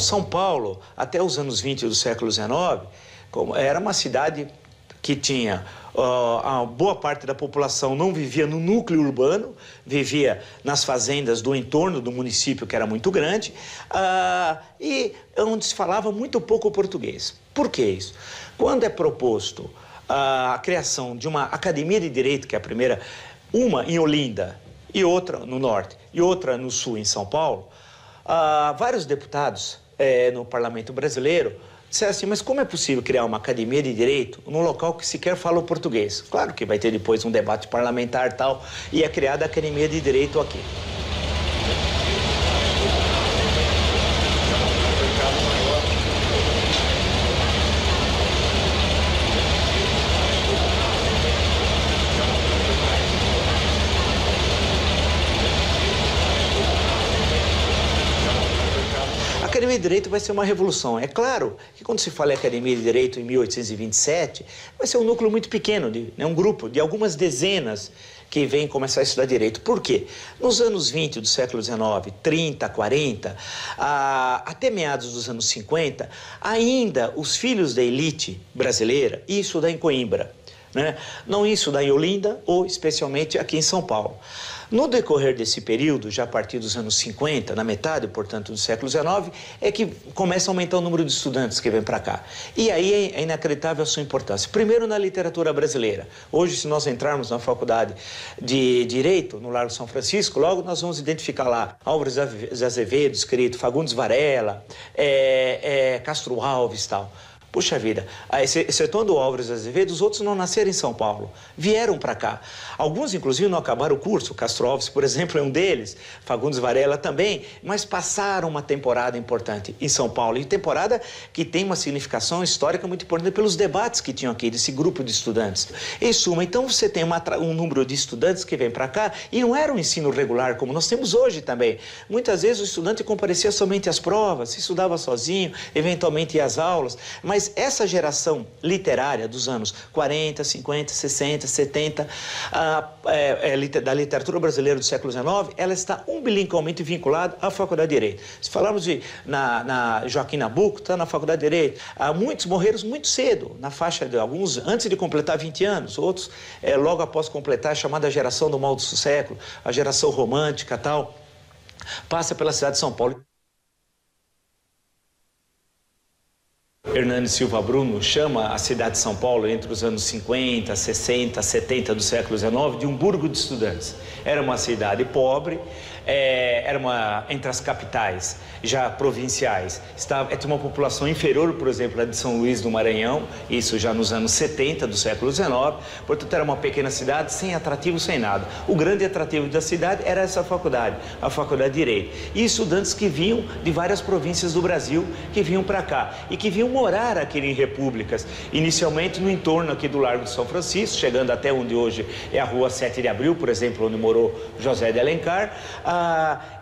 São Paulo, até os anos 20 do século XIX, era uma cidade que tinha... a boa parte da população não vivia no núcleo urbano, vivia nas fazendas do entorno do município, que era muito grande, e onde se falava muito pouco português. Por que isso? Quando é proposto a criação de uma academia de direito, que é a primeira, uma em Olinda e outra no norte e outra no sul, em São Paulo, vários deputados no parlamento brasileiro disseram assim, mas como é possível criar uma academia de direito num local que sequer fala o português? Claro que vai ter depois um debate parlamentar e tal, e é criada a academia de direito aqui. A Academia de Direito vai ser uma revolução. É claro que quando se fala em Academia de Direito em 1827, vai ser um núcleo muito pequeno, um grupo de algumas dezenas que vêm começar a estudar Direito. Por quê? Nos anos 20 do século XIX, 30, 40, até meados dos anos 50, ainda os filhos da elite brasileira iam estudar em Coimbra, né? Não iam estudar em Olinda ou especialmente aqui em São Paulo. No decorrer desse período, já a partir dos anos 50, na metade, portanto, do século XIX, é que começa a aumentar o número de estudantes que vêm para cá. E aí é inacreditável a sua importância. Primeiro, na literatura brasileira. Hoje, se nós entrarmos na faculdade de Direito, no Largo São Francisco, logo nós vamos identificar lá Álvares de Azevedo, escrito, Fagundes Varela, Castro Alves e tal. Puxa vida, excetuando o Álvares de Azevedo, os outros não nasceram em São Paulo, vieram para cá. Alguns, inclusive, não acabaram o curso. Castro Alves, por exemplo, é um deles, Fagundes Varela também, mas passaram uma temporada importante em São Paulo. E temporada que tem uma significação histórica muito importante pelos debates que tinham aqui, desse grupo de estudantes. Em suma, então você tem um número de estudantes que vem para cá e não era um ensino regular como nós temos hoje também. Muitas vezes o estudante comparecia somente às provas, estudava sozinho, eventualmente ia às aulas, mas essa geração literária dos anos 40, 50, 60, 70, da literatura brasileira do século XIX, ela está umbilicalmente vinculada à Faculdade de Direito. Se falarmos na Joaquim Nabuco, está na Faculdade de Direito. Muitos morreram muito cedo, na faixa de alguns, antes de completar 20 anos, outros logo após completar, a chamada geração do mal do século, a geração romântica e tal, passa pela cidade de São Paulo. Hernani Silva Bruno chama a cidade de São Paulo, entre os anos 50, 60, 70 do século XIX, de um burgo de estudantes. Era uma cidade pobre, era entre as capitais já provinciais. Tinha uma população inferior, por exemplo, à de São Luís do Maranhão, isso já nos anos 70 do século XIX. Portanto, era uma pequena cidade, sem atrativo, sem nada. O grande atrativo da cidade era essa faculdade, a Faculdade de Direito. E estudantes que vinham de várias províncias do Brasil, que vinham para cá e que vinham morar aqui em repúblicas, inicialmente no entorno aqui do Largo de São Francisco, chegando até onde hoje é a Rua 7 de Abril, por exemplo, onde morou José de Alencar.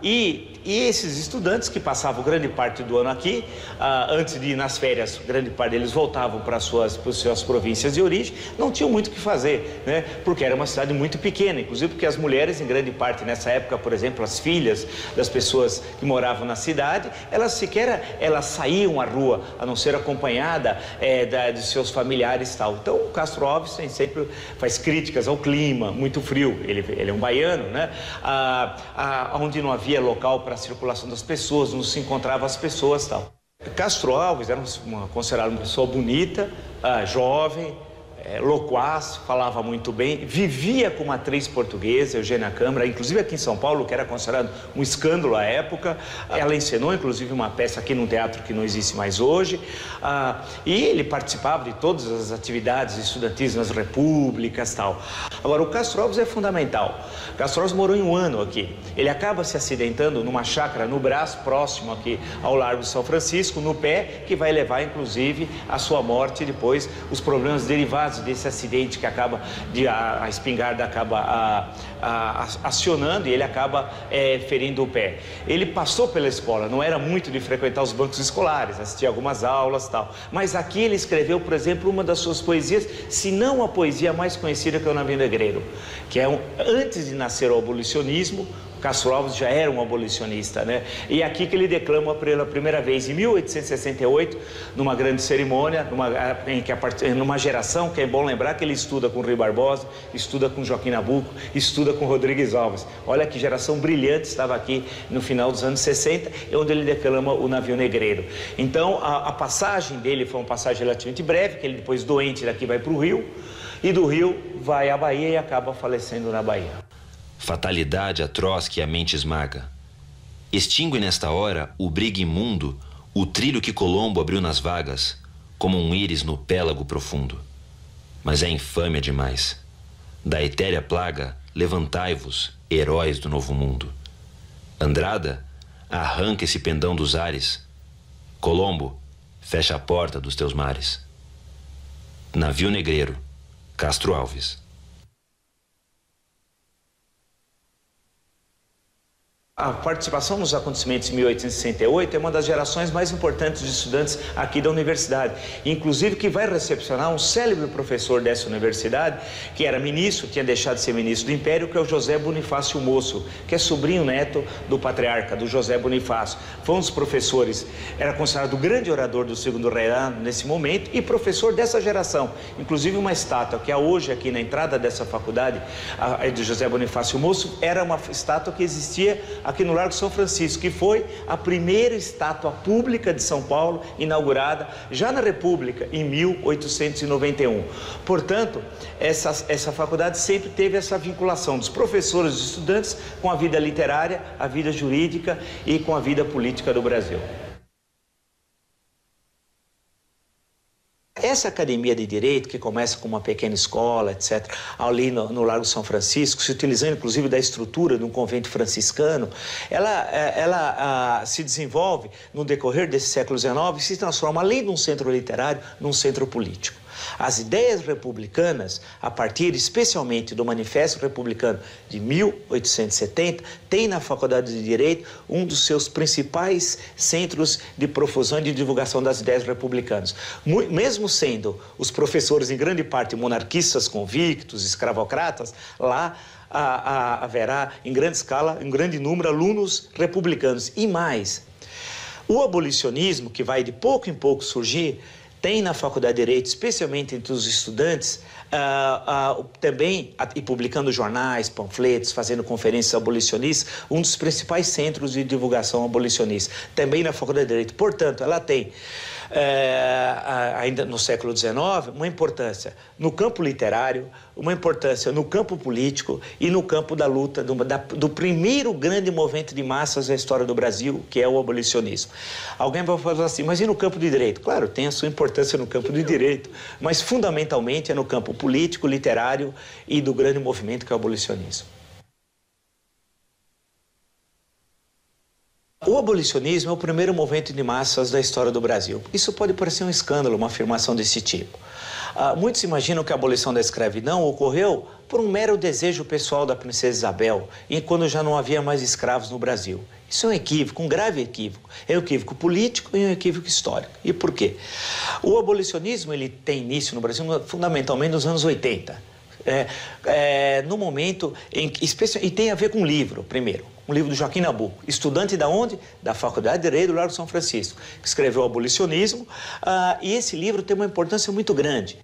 E esses estudantes que passavam grande parte do ano aqui, antes de ir nas férias, grande parte deles voltavam para suas províncias de origem, não tinham muito o que fazer, né? Porque era uma cidade muito pequena, inclusive porque as mulheres, em grande parte nessa época, por exemplo, as filhas das pessoas que moravam na cidade, elas saíam à rua, a não ser acompanhada de seus familiares e tal. Então, o Castro Alves sempre faz críticas ao clima, muito frio, ele é um baiano, né? Onde não havia local para a circulação das pessoas, não se encontravam as pessoas e tal. Castro Alves era considerado uma pessoa bonita, jovem, loquaz, falava muito bem, vivia com uma atriz portuguesa, Eugênia Câmara, inclusive aqui em São Paulo, que era considerado um escândalo à época. Ela encenou, inclusive, uma peça aqui num teatro que não existe mais hoje. E ele participava de todas as atividades estudantis nas repúblicas e tal. Agora, o Castro Alves é fundamental. Castro Alves morou em um ano aqui. Ele acaba se acidentando numa chácara no Brás, próximo aqui ao Largo de São Francisco, no pé, que vai levar, inclusive, à sua morte e depois os problemas derivados desse acidente que acaba, a espingarda acaba acionando e ele acaba ferindo o pé. Ele passou pela escola, não era muito de frequentar os bancos escolares, assistia algumas aulas e tal. Mas aqui ele escreveu, por exemplo, uma das suas poesias, se não a poesia mais conhecida, que é o Navio Negreiro, que é antes de nascer o abolicionismo, Castro Alves já era um abolicionista, né? E é aqui que ele declama pela primeira vez, em 1868, numa grande cerimônia, numa geração que é bom lembrar que ele estuda com Rui Barbosa, estuda com Joaquim Nabuco, estuda com Rodrigues Alves. Olha que geração brilhante estava aqui no final dos anos 60, onde ele declama o Navio Negreiro. Então, a passagem dele foi uma passagem relativamente breve, que ele depois doente daqui vai para o Rio, e do Rio vai à Bahia e acaba falecendo na Bahia. Fatalidade atroz que a mente esmaga. Extingue nesta hora o brigue imundo, o trilho que Colombo abriu nas vagas, como um íris no pélago profundo. Mas é infâmia demais. Da etérea plaga, levantai-vos, heróis do novo mundo. Andrada, arranca esse pendão dos ares. Colombo, fecha a porta dos teus mares. Navio Negreiro, Castro Alves. A participação nos acontecimentos de 1868 é uma das gerações mais importantes de estudantes aqui da universidade. Inclusive que vai recepcionar um célebre professor dessa universidade, que era ministro, tinha deixado de ser ministro do Império, que é o José Bonifácio Moço, que é sobrinho neto do patriarca, do José Bonifácio. Foi um dos professores, era considerado o grande orador do segundo reinado nesse momento e professor dessa geração. Inclusive uma estátua que há hoje aqui na entrada dessa faculdade, do José Bonifácio Moço, era uma estátua que existia aqui no Largo São Francisco, que foi a primeira estátua pública de São Paulo, inaugurada já na República, em 1891. Portanto, essa faculdade sempre teve essa vinculação dos professores e dos estudantes com a vida literária, a vida jurídica e com a vida política do Brasil. Essa academia de direito, que começa com uma pequena escola, etc., ali no Largo São Francisco, se utilizando inclusive da estrutura de um convento franciscano, ela se desenvolve no decorrer desse século XIX e se transforma, além de um centro literário, num centro político. As ideias republicanas, a partir especialmente do Manifesto Republicano de 1870, tem na Faculdade de Direito um dos seus principais centros de profusão e de divulgação das ideias republicanas. Mesmo sendo os professores em grande parte monarquistas convictos, escravocratas, lá haverá em grande escala, em grande número, alunos republicanos. E mais, o abolicionismo, que vai de pouco em pouco surgir, tem na Faculdade de Direito, especialmente entre os estudantes, também, e publicando jornais, panfletos, fazendo conferências abolicionistas, um dos principais centros de divulgação abolicionista, também na Faculdade de Direito. Portanto, ela tem, ainda no século XIX, uma importância no campo literário, uma importância no campo político e no campo da luta do primeiro grande movimento de massas da história do Brasil, que é o abolicionismo. Alguém vai falar assim, mas e no campo de direito? Claro, tem a sua importância no campo de direito, mas fundamentalmente é no campo político, literário e do grande movimento que é o abolicionismo. O abolicionismo é o primeiro movimento de massas da história do Brasil. Isso pode parecer um escândalo, uma afirmação desse tipo. Muitos imaginam que a abolição da escravidão ocorreu por um mero desejo pessoal da princesa Isabel, e quando já não havia mais escravos no Brasil. Isso é um equívoco, um grave equívoco. É um equívoco político e um equívoco histórico. E por quê? O abolicionismo ele tem início no Brasil fundamentalmente nos anos 80. No momento em que... E tem a ver com um livro, primeiro. Um livro do Joaquim Nabuco. Estudante da onde? Da Faculdade de Direito do Largo São Francisco. Que escreveu o Abolicionismo. E esse livro tem uma importância muito grande.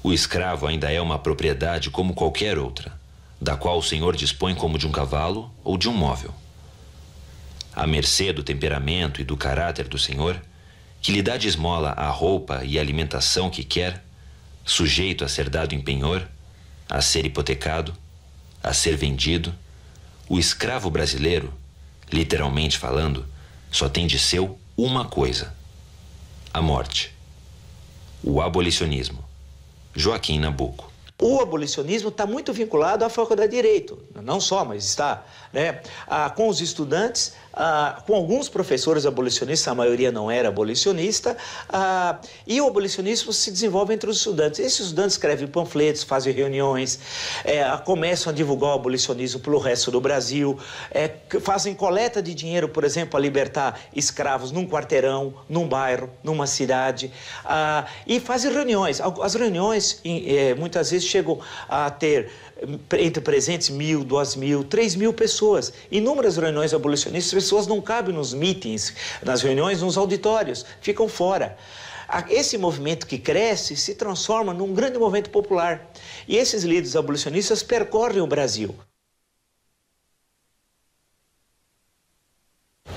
O escravo ainda é uma propriedade como qualquer outra, da qual o senhor dispõe como de um cavalo ou de um móvel. À mercê do temperamento e do caráter do senhor, que lhe dá de esmola a roupa e a alimentação que quer, sujeito a ser dado em penhor, a ser hipotecado, a ser vendido, o escravo brasileiro, literalmente falando, só tem de seu uma coisa: a morte. O abolicionismo. Joaquim Nabuco. O abolicionismo está muito vinculado à Faculdade de Direito, não só, mas está, né, com os estudantes com alguns professores abolicionistas, a maioria não era abolicionista, e o abolicionismo se desenvolve entre os estudantes. Esses estudantes escrevem panfletos, fazem reuniões, começam a divulgar o abolicionismo pelo resto do Brasil, fazem coleta de dinheiro, por exemplo, a libertar escravos num quarteirão, num bairro, numa cidade, e fazem reuniões. As reuniões, muitas vezes, chegam a ter entre presentes 1.000, 2.000, 3.000 pessoas. Inúmeras reuniões abolicionistas, as pessoas não cabem nos mítings, nas reuniões, nos auditórios, ficam fora. Esse movimento que cresce se transforma num grande movimento popular. E esses líderes abolicionistas percorrem o Brasil.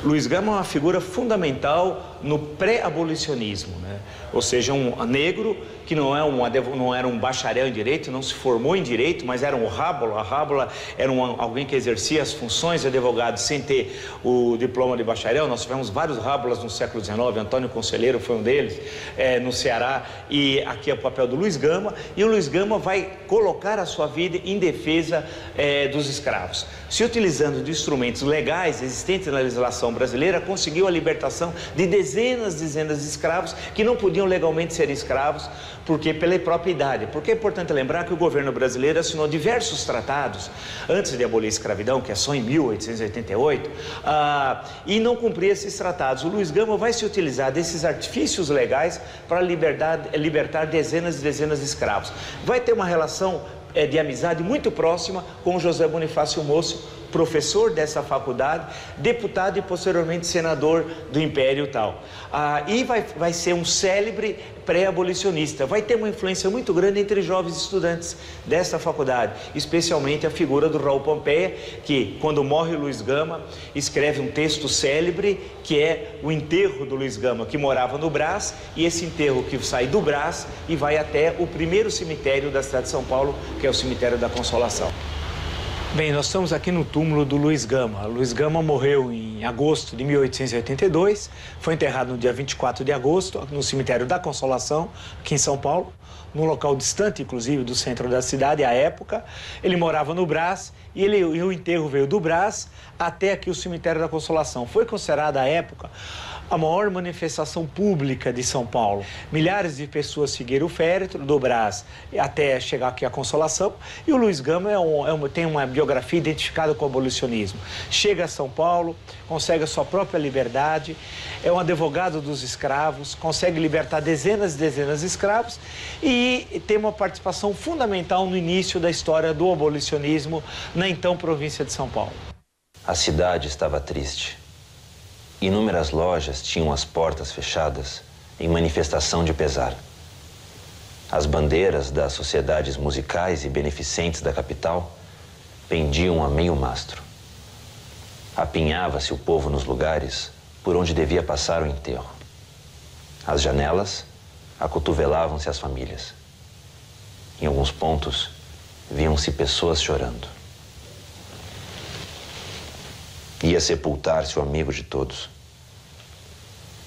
Luiz Gama é uma figura fundamental no pré-abolicionismo, né? Ou seja, um negro que não era um bacharel em direito, não se formou em direito, mas era um rábula. A rábula era alguém que exercia as funções de advogado sem ter o diploma de bacharel. Nós tivemos vários rábulas no século XIX, Antônio Conselheiro foi um deles, no Ceará, e aqui é o papel do Luiz Gama, e o Luiz Gama vai colocar a sua vida em defesa dos escravos. Se utilizando de instrumentos legais existentes na legislação brasileira, conseguiu a libertação de dezenas de escravos que não podiam legalmente ser escravos, porque pela própria idade. Porque é importante lembrar que o governo brasileiro assinou diversos tratados antes de abolir a escravidão, que é só em 1888, e não cumpria esses tratados. O Luiz Gama vai se utilizar desses artifícios legais para libertar dezenas e dezenas de escravos. Vai ter uma relação de amizade muito próxima com José Bonifácio Moço, professor dessa faculdade, deputado e posteriormente senador do Império e tal. E vai ser um célebre pré-abolicionista. Vai ter uma influência muito grande entre jovens estudantes dessa faculdade, especialmente a figura do Raul Pompeia, que, quando morre Luiz Gama, escreve um texto célebre, que é o enterro do Luiz Gama, que morava no Brás, e esse enterro que sai do Brás e vai até o primeiro cemitério da cidade de São Paulo, que é o cemitério da Consolação. Bem, nós estamos aqui no túmulo do Luiz Gama. Luiz Gama morreu em agosto de 1882, foi enterrado no dia 24 de agosto, no cemitério da Consolação, aqui em São Paulo, num local distante, inclusive, do centro da cidade, à época. Ele morava no Brás e o enterro veio do Brás até aqui o cemitério da Consolação. Foi considerada, à época, a maior manifestação pública de São Paulo. Milhares de pessoas seguiram o féretro do Brás até chegar aqui à Consolação, e o Luiz Gama tem uma biografia identificada com o abolicionismo. Chega a São Paulo, consegue a sua própria liberdade, é um advogado dos escravos, consegue libertar dezenas e dezenas de escravos e tem uma participação fundamental no início da história do abolicionismo na então província de São Paulo. A cidade estava triste. Inúmeras lojas tinham as portas fechadas em manifestação de pesar. As bandeiras das sociedades musicais e beneficentes da capital pendiam a meio mastro. Apinhava-se o povo nos lugares por onde devia passar o enterro. Às janelas, acotovelavam-se as famílias. Em alguns pontos, viam-se pessoas chorando. Ia sepultar-se o amigo de todos.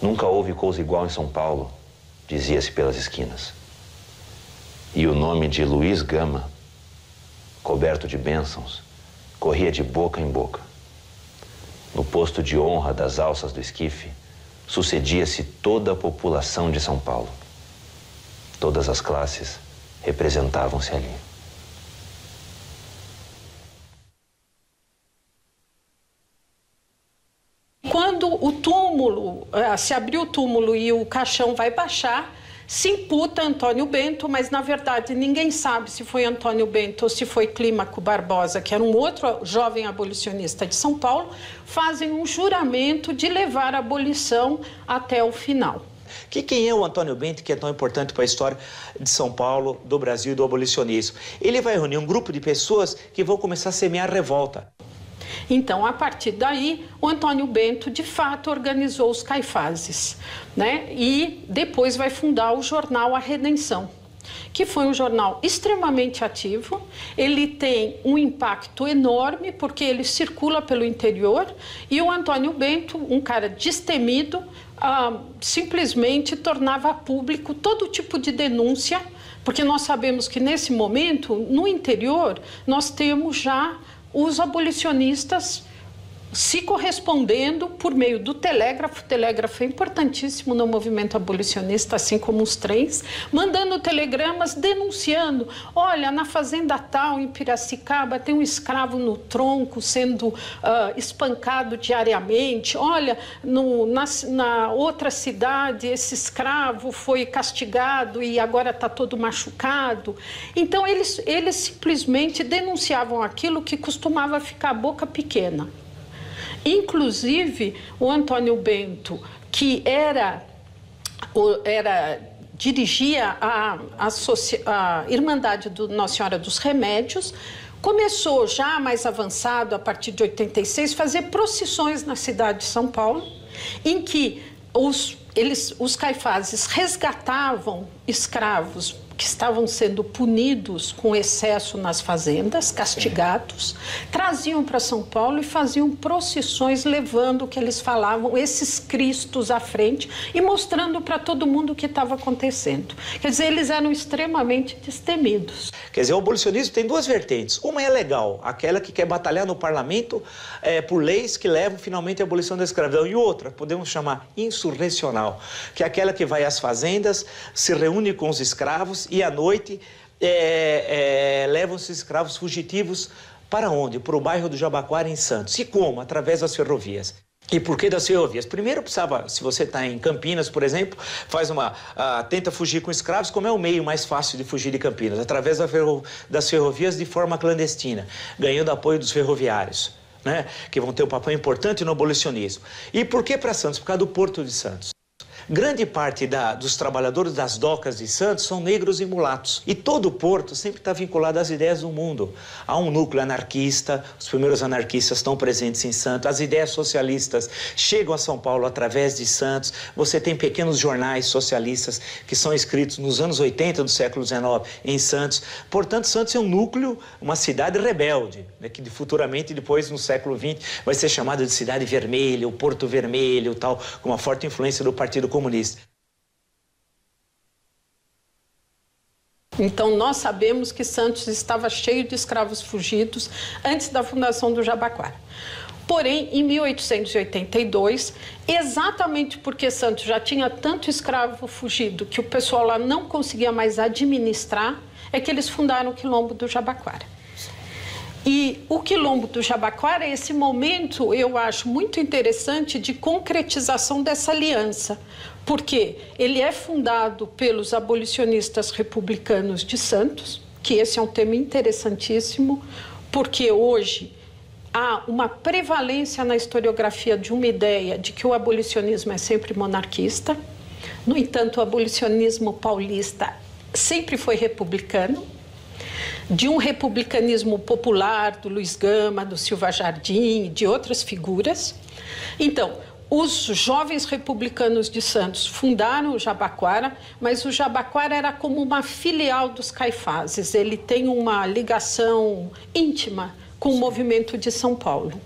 Nunca houve coisa igual em São Paulo, dizia-se pelas esquinas. E o nome de Luiz Gama, coberto de bênçãos, corria de boca em boca. No posto de honra das alças do esquife, sucedia-se toda a população de São Paulo. Todas as classes representavam-se ali. Quando o túmulo, se abrir o túmulo e o caixão vai baixar, se imputa Antônio Bento, mas na verdade ninguém sabe se foi Antônio Bento ou se foi Clímaco Barbosa, que era um outro jovem abolicionista de São Paulo, fazem um juramento de levar a abolição até o final. Quem é o Antônio Bento, que é tão importante para a história de São Paulo, do Brasil e do abolicionismo? Ele vai reunir um grupo de pessoas que vão começar a semear revolta. Então, a partir daí, o Antônio Bento, de fato, organizou os Caifases, né? E depois vai fundar o jornal A Redenção, que foi um jornal extremamente ativo. Ele tem um impacto enorme, porque ele circula pelo interior, e o Antônio Bento, um cara destemido, simplesmente tornava público todo tipo de denúncia, porque nós sabemos que, nesse momento, no interior, nós temos já os abolicionistas se correspondendo por meio do telégrafo. O telégrafo é importantíssimo no movimento abolicionista, assim como os trens, mandando telegramas denunciando: olha, na fazenda tal, em Piracicaba, tem um escravo no tronco sendo espancado diariamente. Olha, na outra cidade, esse escravo foi castigado e agora está todo machucado. Então, eles simplesmente denunciavam aquilo que costumava ficar a boca pequena. Inclusive, o Antônio Bento, que dirigia a Irmandade do Nossa Senhora dos Remédios, começou já mais avançado, a partir de 86, fazer procissões na cidade de São Paulo, em que os caifazes resgatavam escravos que estavam sendo punidos com excesso nas fazendas, castigados, traziam para São Paulo e faziam procissões levando o que eles falavam, esses cristos à frente e mostrando para todo mundo o que estava acontecendo. Quer dizer, eles eram extremamente destemidos. Quer dizer, o abolicionismo tem duas vertentes. Uma é legal, aquela que quer batalhar no parlamento por leis que levam finalmente à abolição da escravidão. E outra, podemos chamar insurrecional, que é aquela que vai às fazendas, se reúne com os escravos e à noite levam esses escravos fugitivos para onde? Para o bairro do Jabaquara, em Santos. E como? Através das ferrovias. E por que das ferrovias? Primeiro precisava, se você está em Campinas, por exemplo, tenta fugir com escravos, como é o meio mais fácil de fugir de Campinas? Através das ferrovias de forma clandestina, ganhando apoio dos ferroviários, né? Que vão ter um papel importante no abolicionismo. E por que para Santos? Por causa do Porto de Santos. Grande parte dos trabalhadores das docas de Santos são negros e mulatos. E todo o porto sempre está vinculado às ideias do mundo. Há um núcleo anarquista, os primeiros anarquistas estão presentes em Santos, as ideias socialistas chegam a São Paulo através de Santos. Você tem pequenos jornais socialistas que são escritos nos anos 80 do século XIX em Santos. Portanto, Santos é um núcleo, uma cidade rebelde, né, que futuramente, depois, no século XX, vai ser chamada de Cidade Vermelha, o Porto Vermelho, tal, com uma forte influência do Partido Comunista. Então, nós sabemos que Santos estava cheio de escravos fugidos antes da fundação do Jabaquara. Porém, em 1882, exatamente porque Santos já tinha tanto escravo fugido que o pessoal lá não conseguia mais administrar, é que eles fundaram o Quilombo do Jabaquara. E o Quilombo do Jabaquara é esse momento, eu acho, muito interessante de concretização dessa aliança, porque ele é fundado pelos abolicionistas republicanos de Santos, que esse é um tema interessantíssimo, porque hoje há uma prevalência na historiografia de uma ideia de que o abolicionismo é sempre monarquista. No entanto, o abolicionismo paulista sempre foi republicano, de um republicanismo popular do Luiz Gama, do Silva Jardim, de outras figuras. Então, os jovens republicanos de Santos fundaram o Jabaquara, mas o Jabaquara era como uma filial dos Caifazes. Ele tem uma ligação íntima com o movimento de São Paulo.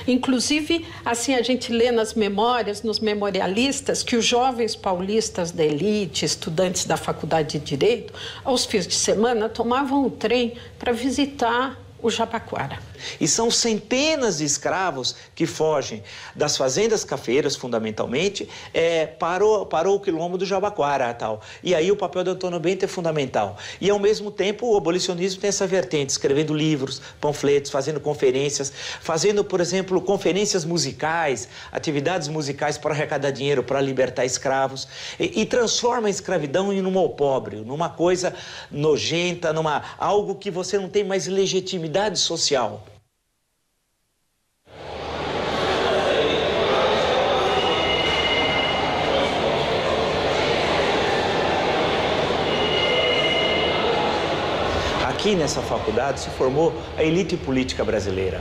Inclusive, assim a gente lê nas memórias, nos memorialistas, que os jovens paulistas da elite, estudantes da Faculdade de Direito, aos fins de semana tomavam o trem para visitar o Jabaquara. E são centenas de escravos que fogem das fazendas cafeiras, fundamentalmente, para o Quilombo do Jabaquara, tal. E aí o papel do Antônio Bento é fundamental. E, ao mesmo tempo, o abolicionismo tem essa vertente, escrevendo livros, panfletos, fazendo conferências, fazendo, por exemplo, conferências musicais, atividades musicais para arrecadar dinheiro, para libertar escravos, e transforma a escravidão em um opróbrio, numa coisa nojenta, algo que você não tem mais legitimidade social. Aqui nessa faculdade se formou a elite política brasileira.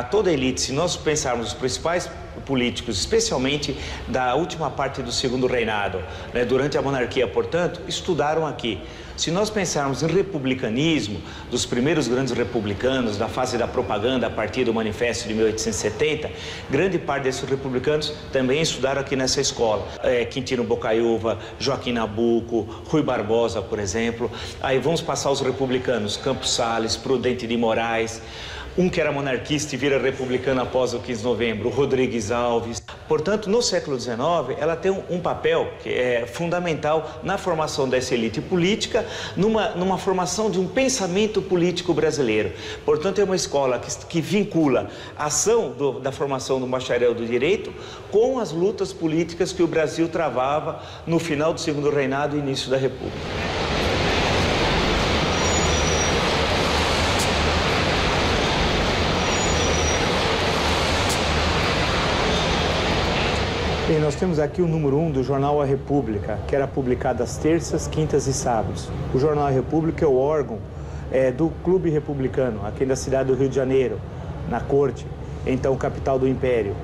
Toda a elite, se nós pensarmos os principais políticos, especialmente da última parte do segundo reinado, né, durante a monarquia, portanto, estudaram aqui. Se nós pensarmos em republicanismo, dos primeiros grandes republicanos, da fase da propaganda a partir do Manifesto de 1870, grande parte desses republicanos também estudaram aqui nessa escola. Quintino Bocaiúva, Joaquim Nabuco, Rui Barbosa, por exemplo. Aí vamos passar os republicanos, Campos Sales, Prudente de Moraes. Um que era monarquista e vira republicano após o 15 de novembro, o Rodrigues Alves. Portanto, no século XIX, ela tem um papel que é fundamental na formação dessa elite política, numa formação de um pensamento político brasileiro. Portanto, é uma escola que vincula a ação da formação do bacharel do direito com as lutas políticas que o Brasil travava no final do Segundo Reinado e início da República. Bem, nós temos aqui o número 1 do jornal A República, que era publicado às terças, quintas e sábados. O jornal A República é o órgão do Clube Republicano, aqui na cidade do Rio de Janeiro, na Corte, então capital do Império.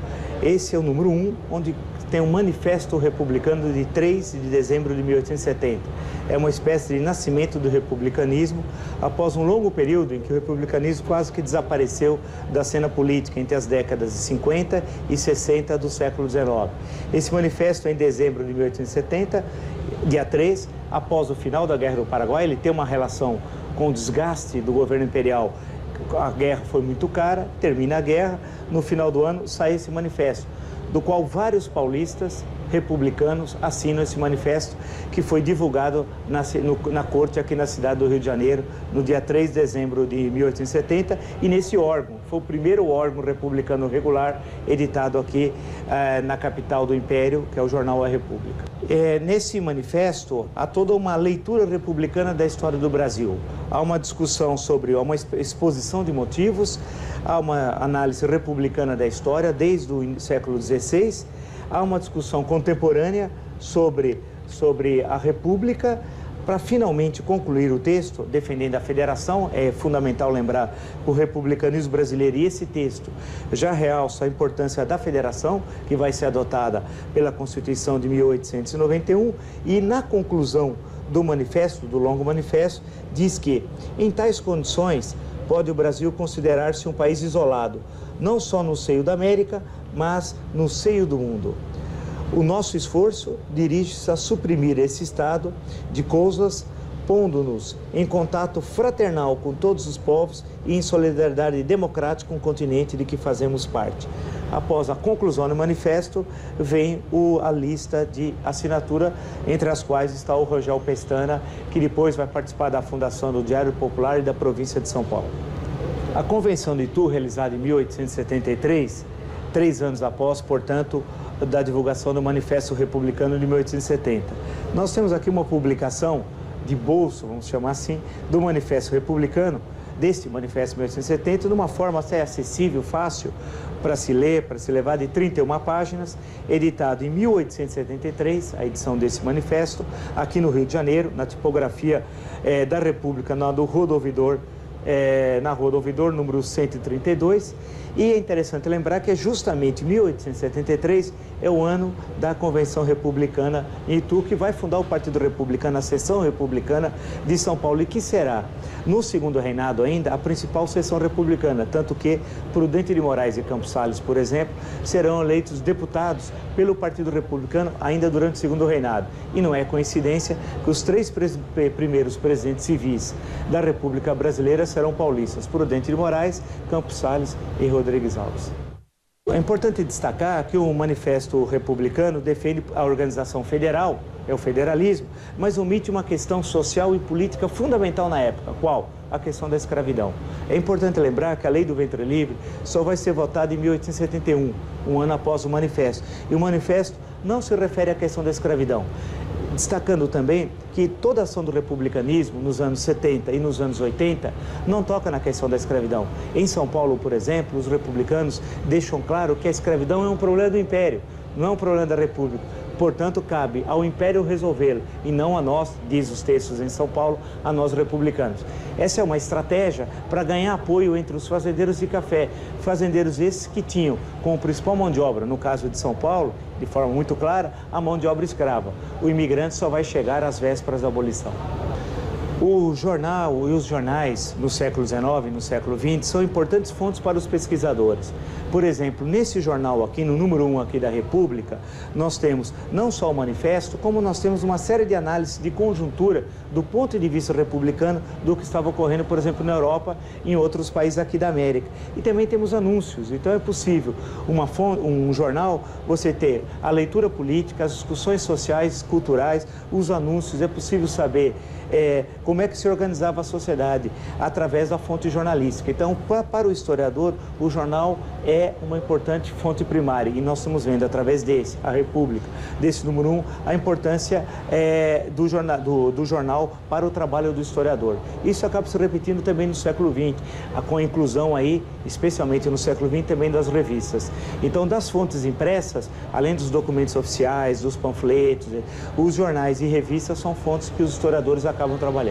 Esse é o número 1, onde tem um manifesto republicano de 3 de dezembro de 1870. É uma espécie de nascimento do republicanismo após um longo período em que o republicanismo quase que desapareceu da cena política entre as décadas de 50 e 60 do século XIX. Esse manifesto é em dezembro de 1870, dia 3, após o final da Guerra do Paraguai. Ele tem uma relação com o desgaste do governo imperial. A guerra foi muito cara, termina a guerra, no final do ano sai esse manifesto, do qual vários paulistas republicanos assinam esse manifesto, que foi divulgado na corte aqui na cidade do Rio de Janeiro, no dia 3 de dezembro de 1870, e nesse órgão, foi o primeiro órgão republicano regular editado aqui na capital do Império, que é o jornal A República. Nesse manifesto, há toda uma leitura republicana da história do Brasil. Há uma discussão sobre uma exposição de motivos, há uma análise republicana da história desde o século XVI, há uma discussão contemporânea sobre a República, para finalmente concluir o texto, defendendo a federação. É fundamental lembrar que o republicanismo brasileiro, e esse texto já realça a importância da federação, que vai ser adotada pela Constituição de 1891, e na conclusão do manifesto, do longo manifesto, diz que, em tais condições, pode o Brasil considerar-se um país isolado, não só no seio da América, mas no seio do mundo. O nosso esforço dirige-se a suprimir esse estado de coisas, pondo-nos em contato fraternal com todos os povos e em solidariedade democrática com o continente de que fazemos parte. Após a conclusão do manifesto, vem a lista de assinatura, entre as quais está o Rogel Pestana, que depois vai participar da fundação do Diário Popular e da província de São Paulo. A Convenção de Itu, realizada em 1873, 3 anos após, portanto, da divulgação do Manifesto Republicano de 1870. Nós temos aqui uma publicação de bolso, vamos chamar assim, do Manifesto Republicano, deste Manifesto de 1870, de uma forma até acessível, fácil, para se ler, para se levar, de 31 páginas, editado em 1873, a edição desse manifesto, aqui no Rio de Janeiro, na tipografia da República, na Rua do Ouvidor, número 132, e é interessante lembrar que é justamente 1873 é o ano da Convenção Republicana em Itu, que vai fundar o Partido Republicano, a seção republicana de São Paulo, e que será, no segundo reinado ainda, a principal seção republicana, tanto que Prudente de Moraes e Campos Salles, por exemplo, serão eleitos deputados pelo Partido Republicano ainda durante o segundo reinado. E não é coincidência que os 3 primeiros presidentes civis da República Brasileira serão paulistas: Prudente de Moraes, Campos Salles e Rodrigues Alves. É importante destacar que o Manifesto Republicano defende a organização federal, é o federalismo, mas omite uma questão social e política fundamental na época. Qual? A questão da escravidão. É importante lembrar que a Lei do Ventre Livre só vai ser votada em 1871, um ano após o Manifesto. E o Manifesto não se refere à questão da escravidão. Destacando também que toda a ação do republicanismo nos anos 70 e nos anos 80 não toca na questão da escravidão. Em São Paulo, por exemplo, os republicanos deixam claro que a escravidão é um problema do Império, não é um problema da República. Portanto, cabe ao Império resolvê-lo e não a nós, diz os textos em São Paulo, a nós republicanos. Essa é uma estratégia para ganhar apoio entre os fazendeiros de café, fazendeiros esses que tinham como principal mão de obra, no caso de São Paulo, de forma muito clara, a mão de obra escrava. O imigrante só vai chegar às vésperas da abolição. O jornal e os jornais no século XIX e no século XX são importantes fontes para os pesquisadores. Por exemplo, nesse jornal aqui, no número 1 aqui da República, nós temos não só o manifesto, como nós temos uma série de análises de conjuntura do ponto de vista republicano do que estava ocorrendo, por exemplo, na Europa e em outros países aqui da América. E também temos anúncios, então é possível um jornal você ter a leitura política, as discussões sociais, culturais, os anúncios, é possível saber como é que se organizava a sociedade através da fonte jornalística. Então, para o historiador, o jornal é uma importante fonte primária e nós estamos vendo através desse, a República, desse número 1, a importância do jornal para o trabalho do historiador. Isso acaba se repetindo também no século XX, com a inclusão aí, especialmente no século XX, também das revistas. Então, das fontes impressas, além dos documentos oficiais, dos panfletos, os jornais e revistas são fontes que os historiadores acabam trabalhando.